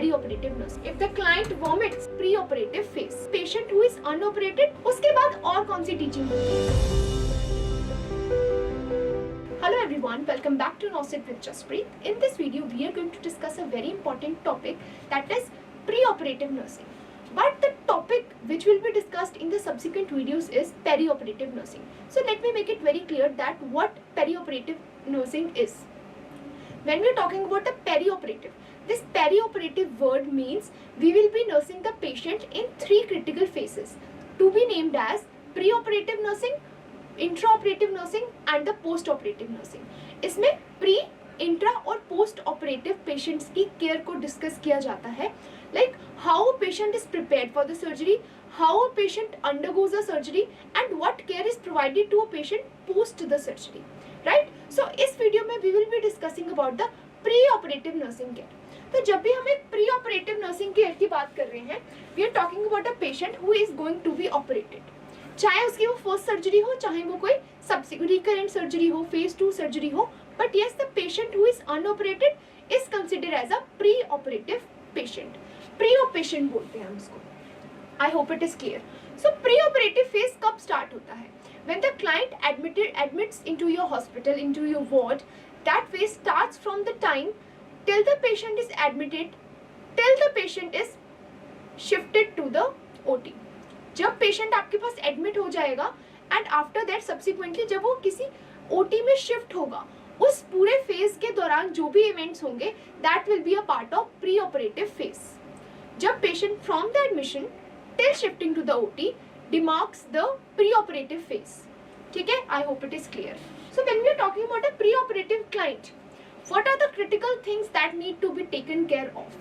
perioperative nursing. If the client vomits, preoperative phase. Patient who is unoperated, उसके बाद और कौन सी teaching होती है? Hello everyone, welcome back to Nursit with Jaspreet. In this video, we are going to discuss a very important topic, that is preoperative nursing. But the topic which will be discussed in the subsequent videos is perioperative nursing. So let me make it very clear that what perioperative nursing is. When we are talking about the perioperative, this perioperative word means we will be nursing the patient in 3 critical phases, to be named as preoperative nursing, intraoperative nursing and the postoperative nursing. इसमें pre, intra और post operative patients की care को discuss किया जाता है, like how a patient is prepared for the surgery, how a patient undergoes the surgery and what care is provided to a patient post the surgery, right? So इस video में we will be discussing about the pre-operative nursing care. तो जब भी हम एक pre-operative nursing care की बात कर रहे हैं, we are talking about a patient who is going to be operated. चाहे उसकी वो फर्स्ट सर्जरी हो, चाहे वो कोई रिकरेंट सर्जरी हो, फेज 2 सर्जरी हो, but yes the patient who is unoperated is considered as a pre operative patient. Pre op patient बोलते हैं हम उसको. I hope it is clear. So pre operative phase कब स्टार्ट होता है? When the client admits into your hospital, into your ward, that phase starts from the time till the patient is admitted, till the patient is shifted to the OT. जब patient आपके पास admit हो जाएगा and after that subsequently जब वो किसी OT में shift होगा, उस पूरे फेज के दौरान जो भी इवेंट्स होंगे that will be a part of pre operative phase. जब patient from the admission till shifting to the OT demarks the pre operative phase. ठीक है, I hope it is clear. So when we are talking about a pre operative client, what are the critical things that need to be taken care of?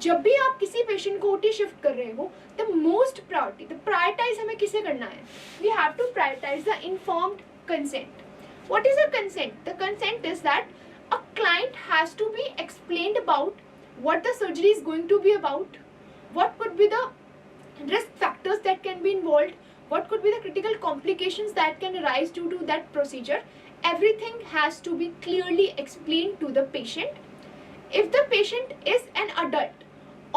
जब भी आप किसी patient को OT shift कर रहे हो, the most priority, the prioritize हमें किसे करना है? We have to prioritize the informed consent. What is a consent? The consent is that a client has to be explained about what the surgery is going to be about, what could be the risk factors that can be involved, what could be the critical complications that can arise due to that procedure. Everything has to be clearly explained to the patient. If the patient is an adult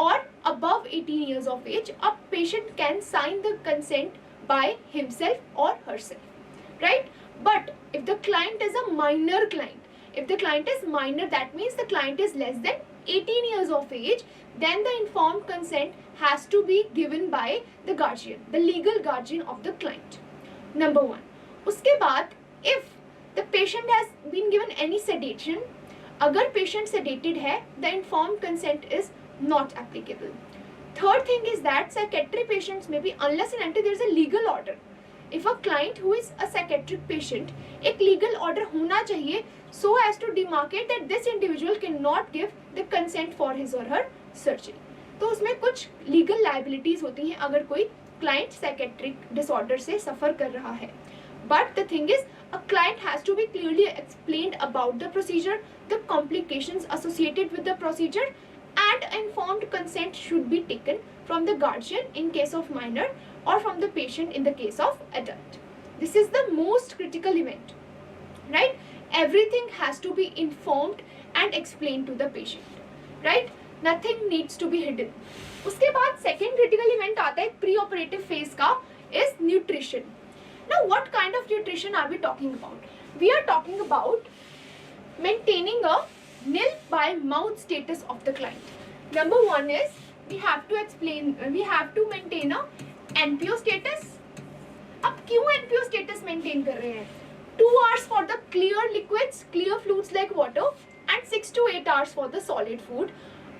or above 18 years of age, a patient can sign the consent by himself or herself, right? But if the client is a minor client, if the client is minor, that means the client is less than 18 years of age, then the informed consent has to be given by the guardian, the legal guardian of the client. Number 1. उसके बाद if the patient has been given any sedation, अगर patient sedated है, the informed consent is not applicable. Third thing is that psychiatric patients may be, unless and until there is a legal order. If a client who is a psychiatric patient, एक legal order होना चाहिए so as to demarcate that this individual cannot give the consent for his or her surgery. तो उसमें कुछ legal liabilities होती हैं अगर कोई क्लाइंट साइकेट्रिक डिसऑर्डर से सफर कर रहा है. But the thing is, a client has to be clearly explained about the procedure, the complications associated with the procedure and informed consent should be taken from the guardian in case of minor or from the patient in the case of adult. This is the most critical event, right? Everything has to be informed and explained to the patient, right? Nothing needs to be hidden. उसके बाद second critical event आता है pre-operative phase का, is nutrition. Now what kind of nutrition are we talking about? We are talking about maintaining a nil by mouth status of the client. Number 1 is we have to maintain a NPO status. अब क्यों NPO status maintain कर रहे हैं? 2 hours for the clear liquids, clear fluids like water and 6 to 8 hours for the solid food.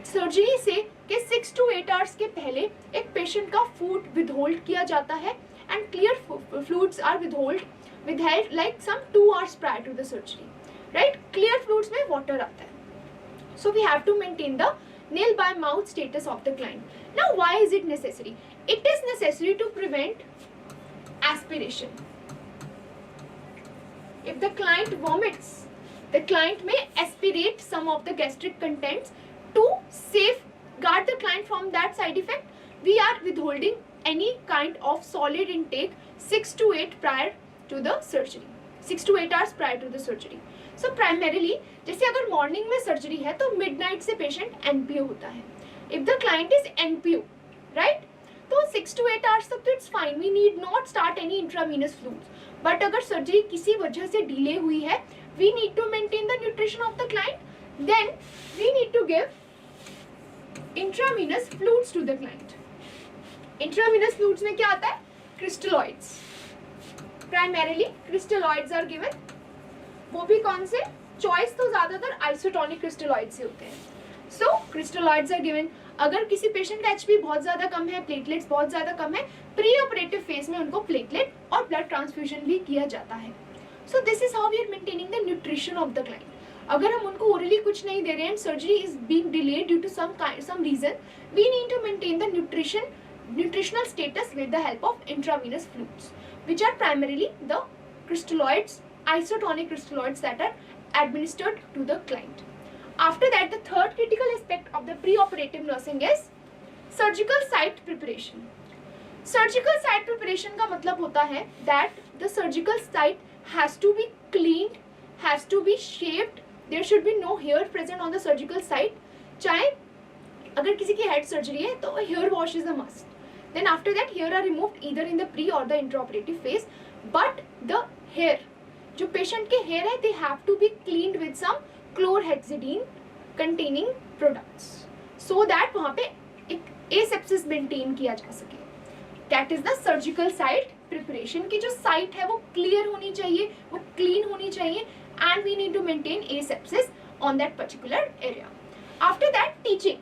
Surgery से के 6 to 8 hours के पहले एक पेशेंट का फूड विदहोल्ड किया जाता है and clear fluids are withheld like some 2 hours prior to the surgery, right? Clear fluids में water आता है. So we have to maintain the nil by mouth status of the client. Now why is it necessary? It is necessary to prevent aspiration. If the client vomits, the client may aspirate some of the gastric contents. To safeguard the client from that side effect, we are withholding any kind of solid intake 6 to 8 prior to the surgery, 6 to 8 hours prior to the surgery. So primarily, जैसे अगर morning में surgery है तो midnight से patient NPO होता है. If the client is NPO, right, तो 6 to 8 hours तक तो it's fine, we need not start any intravenous fluids. But अगर सर्जरी किसी वजह से डिले हुई है, we need to maintain the nutrition of the client, then we need to give intravenous fluids to the client. Intravenous fluids में क्या आता है? Crystalloids. Primarily crystalloids are given. वो भी कौन से? चॉइस तो ज्यादातर आइसोटोनिक क्रिस्टलॉइड से होते हैं. सो क्रिस्टलॉइड्स आर गिवन. अगर किसी पेशेंट का एचपी बहुत ज्यादा कम है, प्लेटलेट्स बहुत ज्यादा कम है, प्री ऑपरेटिव फेज में उनको प्लेटलेट और ब्लड ट्रांसफ्यूजन भी किया जाता है. So this is how we are maintaining the nutrition of the client. अगर हम उनको ओरली कुछ नहीं दे रहे हैं, surgery is being delayed due to some reason, we need to maintain the nutritional status with the help of intravenous fluids, which are primarily the crystalloids, isotonic crystalloids that are administered to the client. After that, the third critical aspect of the preoperative nursing is surgical site preparation. Surgical site preparation का मतलब होता है that the surgical site has to be cleaned, has to be shaved. There should be no hair present on the surgical site. चाहे अगर किसी की head surgery है तो hair wash is a must. Then after that hair are removed either in the pre or the intraoperative phase. But the hair, जो patient के hair है, they have to be cleaned with some chlorhexidine containing products, so that वहाँ पे एक asepsis maintain किया जा सके. That is the surgical site preparation. की जो site है वो clear होनी चाहिए, वो clean होनी चाहिए, and we need to maintain asepsis on that particular area. After that, teaching.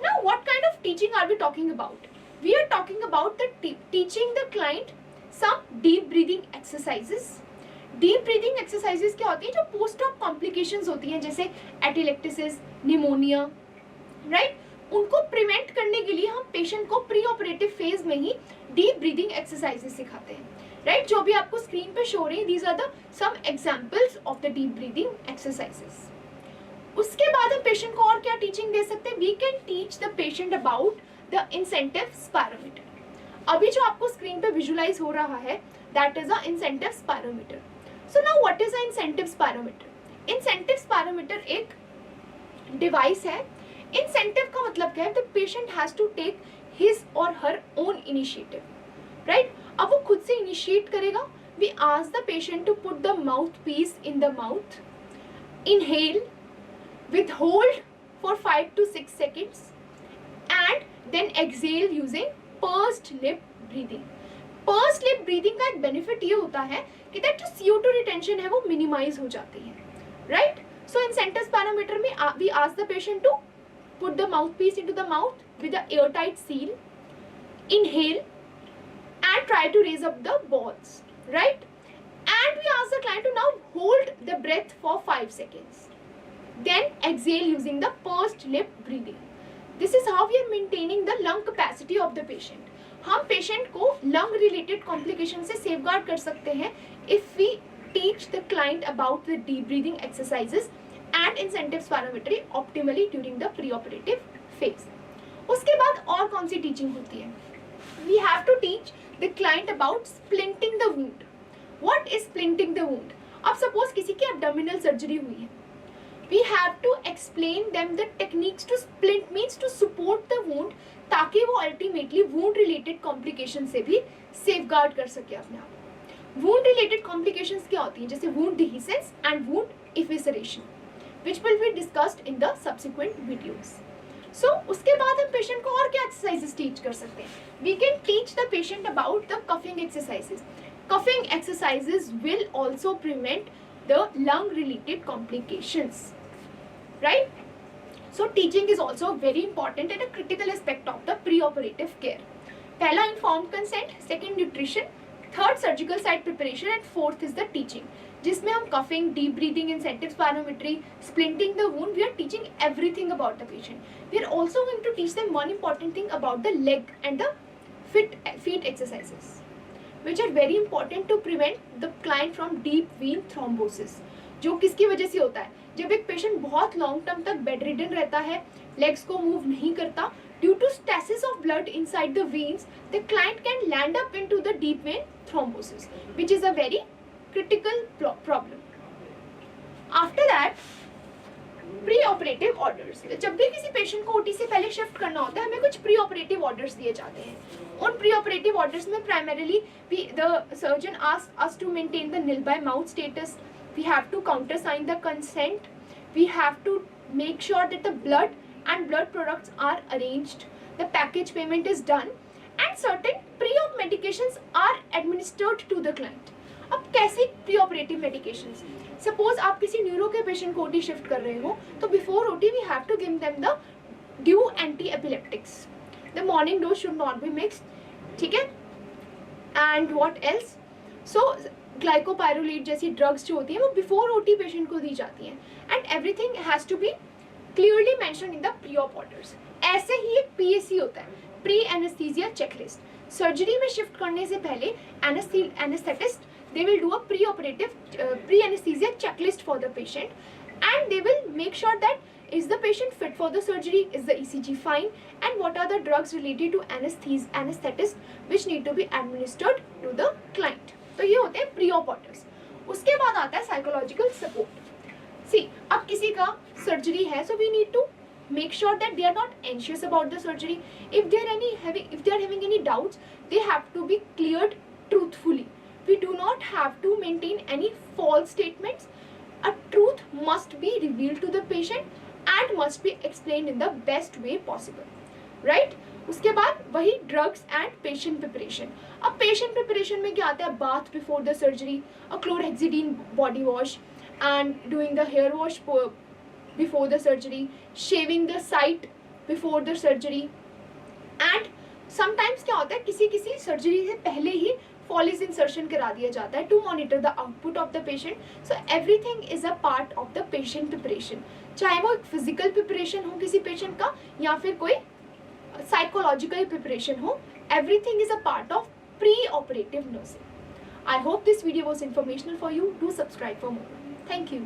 Now what kind of teaching are we talking about? We are talking about the teaching the client some deep breathing exercises. Deep breathing exercises क्या होती है? जो post op complications होती हैं, जैसे atelectasis, pneumonia, right? उनको prevent करने के लिए हम patient को pre-operative phase में ही deep breathing exercises सिखाते हैं, right? जो भी आपको screen पे show रही हैं, these are the some examples of the deep breathing exercises. उसके बाद हम patient को और क्या teaching दे सकते हैं? We can teach the patient about the incentive spirometer. अभी जो आपको स्क्रीन पे विजुलाइज हो रहा है, that is a incentive spirometer. So now what is a incentive spirometer? Incentive spirometer एक डिवाइस है. Incentive का मतलब क्या है? The patient has to take his or her own initiative, right? अब वो खुद से initiate करेगा. We ask the patient to put the mouthpiece in the mouth, inhale, withhold for 5 to 6 seconds, and then exhale using pursed lip breathing. Pursed lip breathing का एक benefit ये होता है कि that जो CO2 retention है वो minimize हो जाती है, right? So incentive spirometer में we ask the patient to put the mouthpiece into the mouth with the airtight seal, inhale, and try to raise up the balls, right? And we ask the client to now hold the breath for 5 seconds, then exhale using the pursed lip breathing. This is how we are maintaining the lung capacity of the patient. हम patient को lung related complication से safeguard कर सकते हैं if we teach the client about the deep breathing exercises and incentive spirometry optimally during the preoperative phase. उसके बाद और कौन सी teaching होती है? We have to teach the client about splinting the wound. What is splinting the wound? अब suppose किसी की abdominal surgery हुई है. We have to explain them the techniques to splint, means to support the wound, ताकि वो ultimately wound related complications से भी safeguard कर सके अपने आप. Wound related complications क्या होती हैं? जैसे wound dehiscence and wound evisceration, which will be discussed in the subsequent videos. So उसके बाद हम patient को और क्या exercises teach कर सकते हैं? We can teach the patient about the cuffing exercises. Cuffing exercises will also prevent the lung related complications, right? So teaching is also very important and a critical aspect of the preoperative care. पहला informed consent, second nutrition, third surgical site preparation, and fourth is the teaching, जिसमें हम cuffing, deep breathing, incentive spirometry, splinting the wound, we are teaching everything about the patient. We are also going to teach them one important thing about the leg and the feet exercises, which are very important to prevent the client from deep vein thrombosis. जो किसकी वजह से होता है? जब एक patient बहुत long term तक बेड रिडन रहता है, लेग्स को मूव नहीं करता, due to stasis of blood inside the veins, the client can land up into the deep vein thrombosis, which is a very critical problem. After that, pre operative orders, जब भी किसी patient को OT से पहले shift करना होता है हमें कुछ प्री ऑपरेटिव ऑर्डर्स दिए जाते हैं। उन प्री ऑपरेटिव ऑर्डर्स में primarily the surgeon asks us to maintain the nil by mouth status, we have to countersign the consent, we have to make sure that the blood and blood products are arranged, the package payment is done, and certain pre-op medications are administered to the client. अब कैसे pre operative medications, suppose आप किसी neuro के patient को OT shift कर रहे हो तो before OT we have to give them the due antiepileptics, the morning dose should not be mixed, ठीक है। And what else, so glycopyrrolate जैसी ड्रग्स जो होती हैं वो बिफोर ओटी पेशेंट को दी जाती हैं, and everything has to be clearly mentioned in the pre op orders. ऐसे ही एक पीएसी होता है, प्री एनेस्थीसिया चेकलिस्ट। सर्जरी में शिफ्ट करने से पहले anaesthetist they will do a pre-operative pre-anesthesia checklist for the patient, and they will make sure that is the patient fit for the surgery, is the ECG fine, and what are the drugs related to anesthetist which need to be administered to the client. तो ये होते हैं pre-op orders। उसके बाद आता है psychological support। See, अब किसी का surgery है, so we need to make sure that they are not anxious about the surgery. If they are having any doubts, they have to be cleared truthfully. We do not have to maintain any false statements. A truth must be revealed to the patient and must be explained in the best way possible, right? उसके बाद वही drugs and patient preparation। अब patient preparation में क्या आता है, bath before the surgery, a chlorhexidine body wash, and doing the hair wash before the surgery, shaving the site before the surgery, and sometimes क्या होता है किसी सर्जरी से पहले ही फॉलिस इंसर्शन करा दिया जाता है to monitor the output of the patient. So everything is a part of the patient preparation, चाहे वो एक फिजिकल प्रिपरेशन हो किसी पेशेंट का या फिर कोई साइकोलॉजिकल प्रिपरेशन हो, everything is a part of pre operative nursing. I hope this video was informational for you. Do subscribe for more. Thank you.